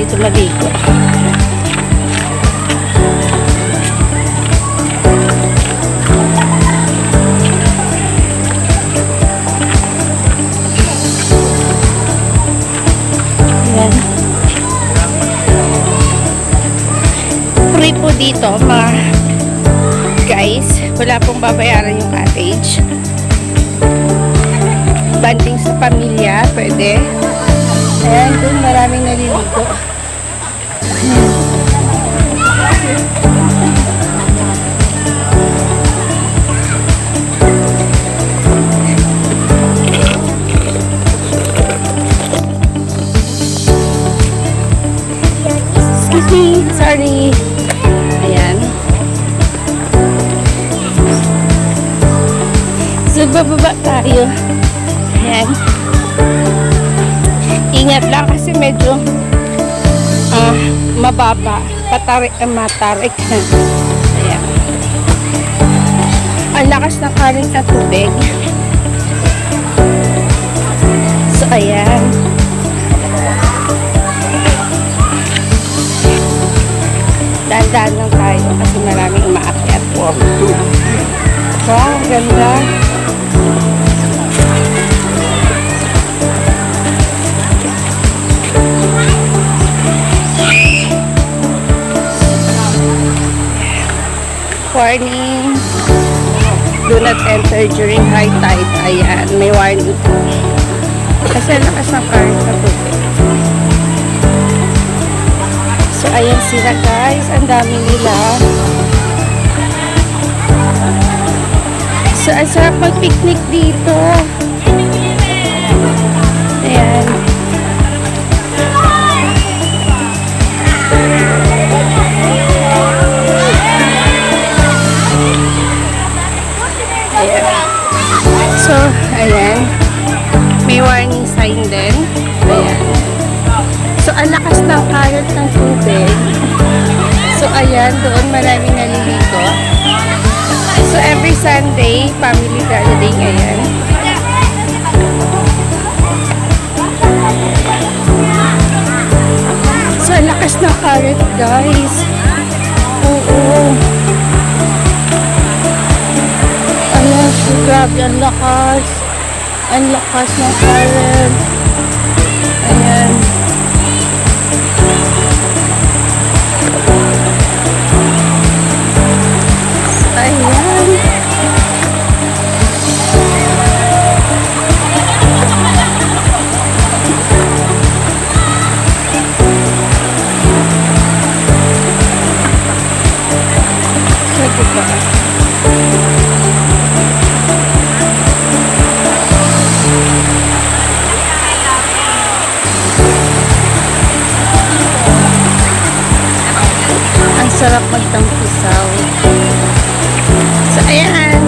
dito maligo. Ayan. Free po dito mga guys. Wala pong babayaran yung cottage. Banding sa pamilya, pwede. Ayan, dun maraming naliligo. Excuse me, sorry. Ayan. So, bababa tayo. Ayan. Ingat lang kasi medyo mababa. Matarik na. Ayan. Ang lakas ng current na tubig. So, ayan. Dahan-dahan lang tayo kasi maraming umaakyat. Wow, ganda. Warning, do not enter during high tide. Ayan, may warning po. Kasi lakas ng current na tubig. So, ayan sila guys. Ang dami nila. So, ang sarap mag-picnic dito. Ayan. So, ayan. May warning sign din. Ayan. So, ang lakas ng current ng tubig. So, ayan. Doon maraming naliligo. So, every Sunday, family gathering. Ayan. So, ang lakas ng current, guys. Oo. Grabe, ang lakas. Ang lakas ng current. Ayan. Ayan. Sige pa. Sarap magtampisaw. So, ayan.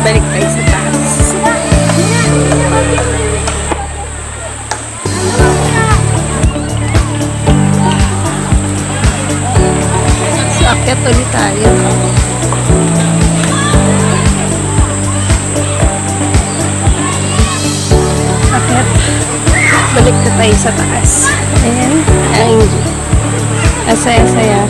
Balik tayo sa taas. Akyat ulit tayo. Akyat. Balik na tayo sa taas. Ayan. Ang saya-saya.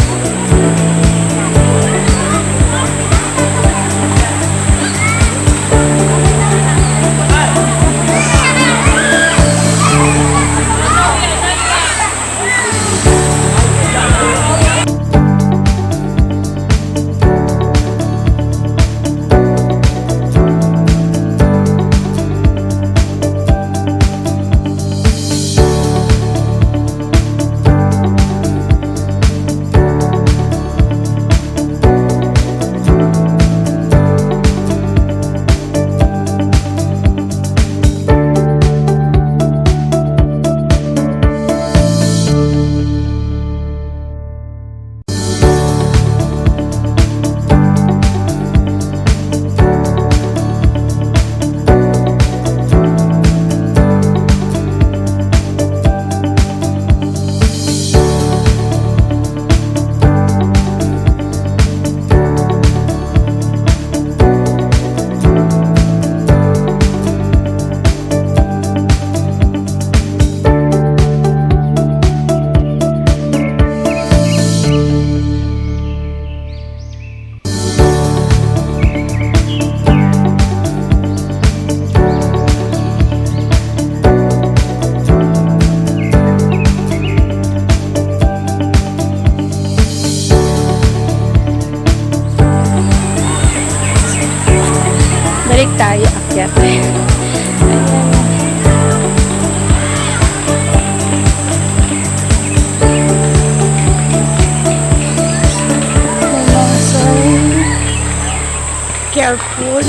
careful.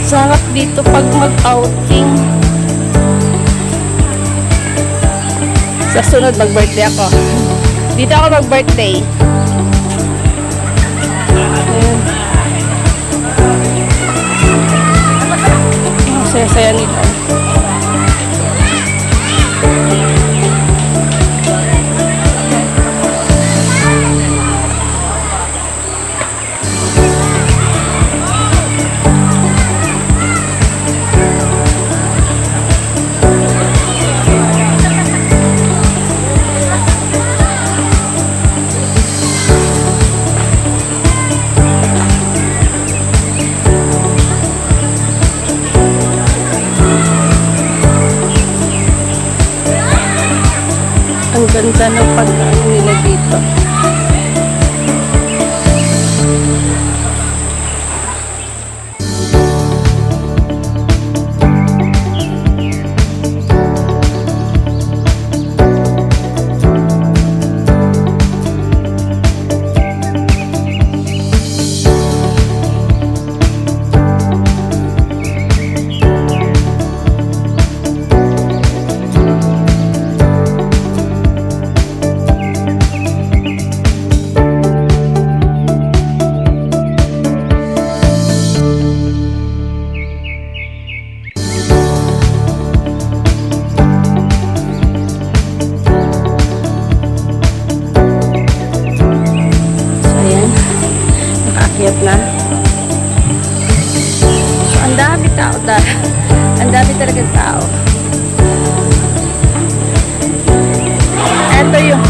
Sarap dito pag mag-outing. Sa sunod mag-birthday ako. Dito ako mag-birthday. Ayan. Ang saya-saya nito. Ang ganda ng pagkain nila dito. Nakaakyat na. So, ang dami tao. Ang dami talagang tao. Ito yung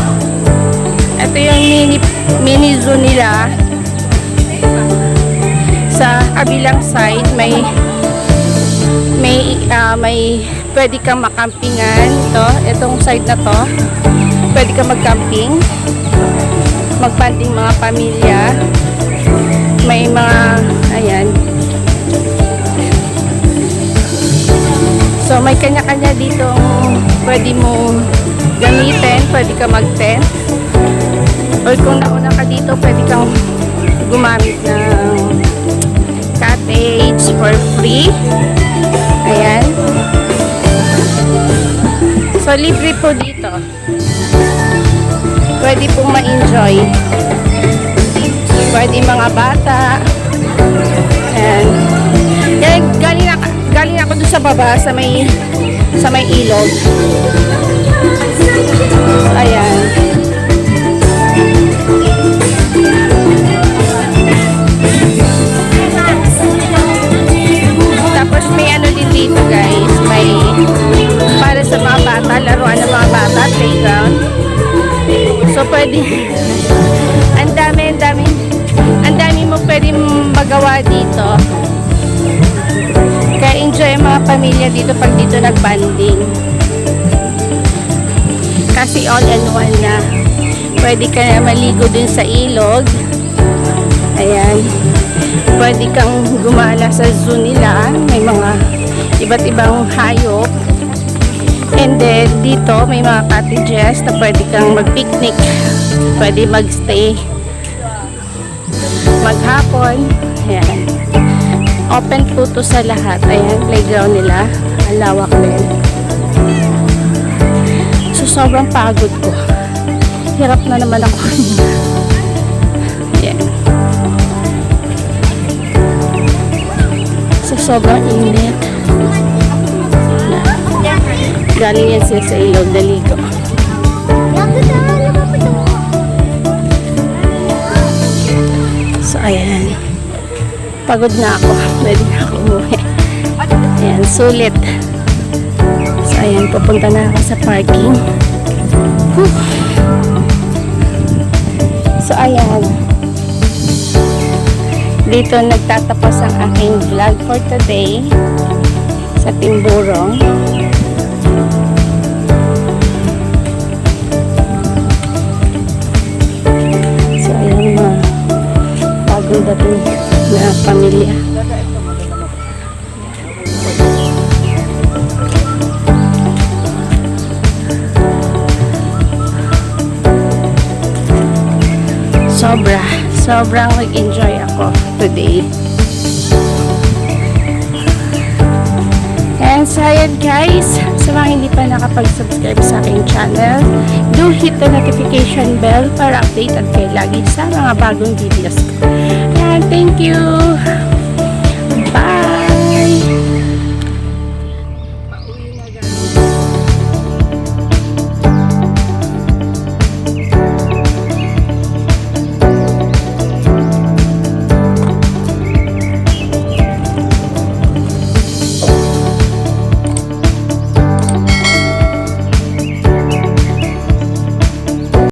mini zoo nila. Sa kabilang side may pwede kang makampingan. Itong side na to, pwede kang magcamping, magpanding mga pamilya. May mga, ayan. So, may kanya-kanya dito pwede mo gamitin. Pwede ka mag-tent. Or kung nauna ka dito, pwede kang gumamit ng cottage for free. Ayan. So, libre po dito. Pwede pong ma-enjoy. Pwede mga bata. Ayan. Galing ako dun sa baba sa may ilog. So, ayan. Tapos may ano din dito guys. May para sa mga bata, laruan ng mga bata, playground. So pwede ang dami mo pwedeng magawa dito. Kaya enjoy mga pamilya dito pag dito nagbanding. Kasi all in one na. Pwede ka na maligo dun sa ilog. Ayan. Pwede kang gumala sa zoo nila. May mga iba't ibang hayop. And then dito may mga cottages na pwede kang mag-picnic. Pwede magstay. Maghapon. Ayan. Open po to sa lahat. Ayan, playground nila. Ang lawak din. So, sobrang pagod ko. Hirap na naman ako. Ayan. So, sobrang init. Galing yan siya sa ilog, daligo. So, ayan. Pagod na ako. Pwede na ako umuwi. Ayan, sulit. So, ayan, pupunta na ako sa parking. Whew. So, ayan. Dito nagtatapos ang aking vlog for today sa Timburong. So, ayan mga bagong dating na pamilya. sobrang nag-enjoy ako today. And so ayan guys, sa mga hindi pa nakapag-subscribe sa aking channel, do hit the notification bell para updated kayo lagi sa mga bagong videos ko. And thank you! Bye!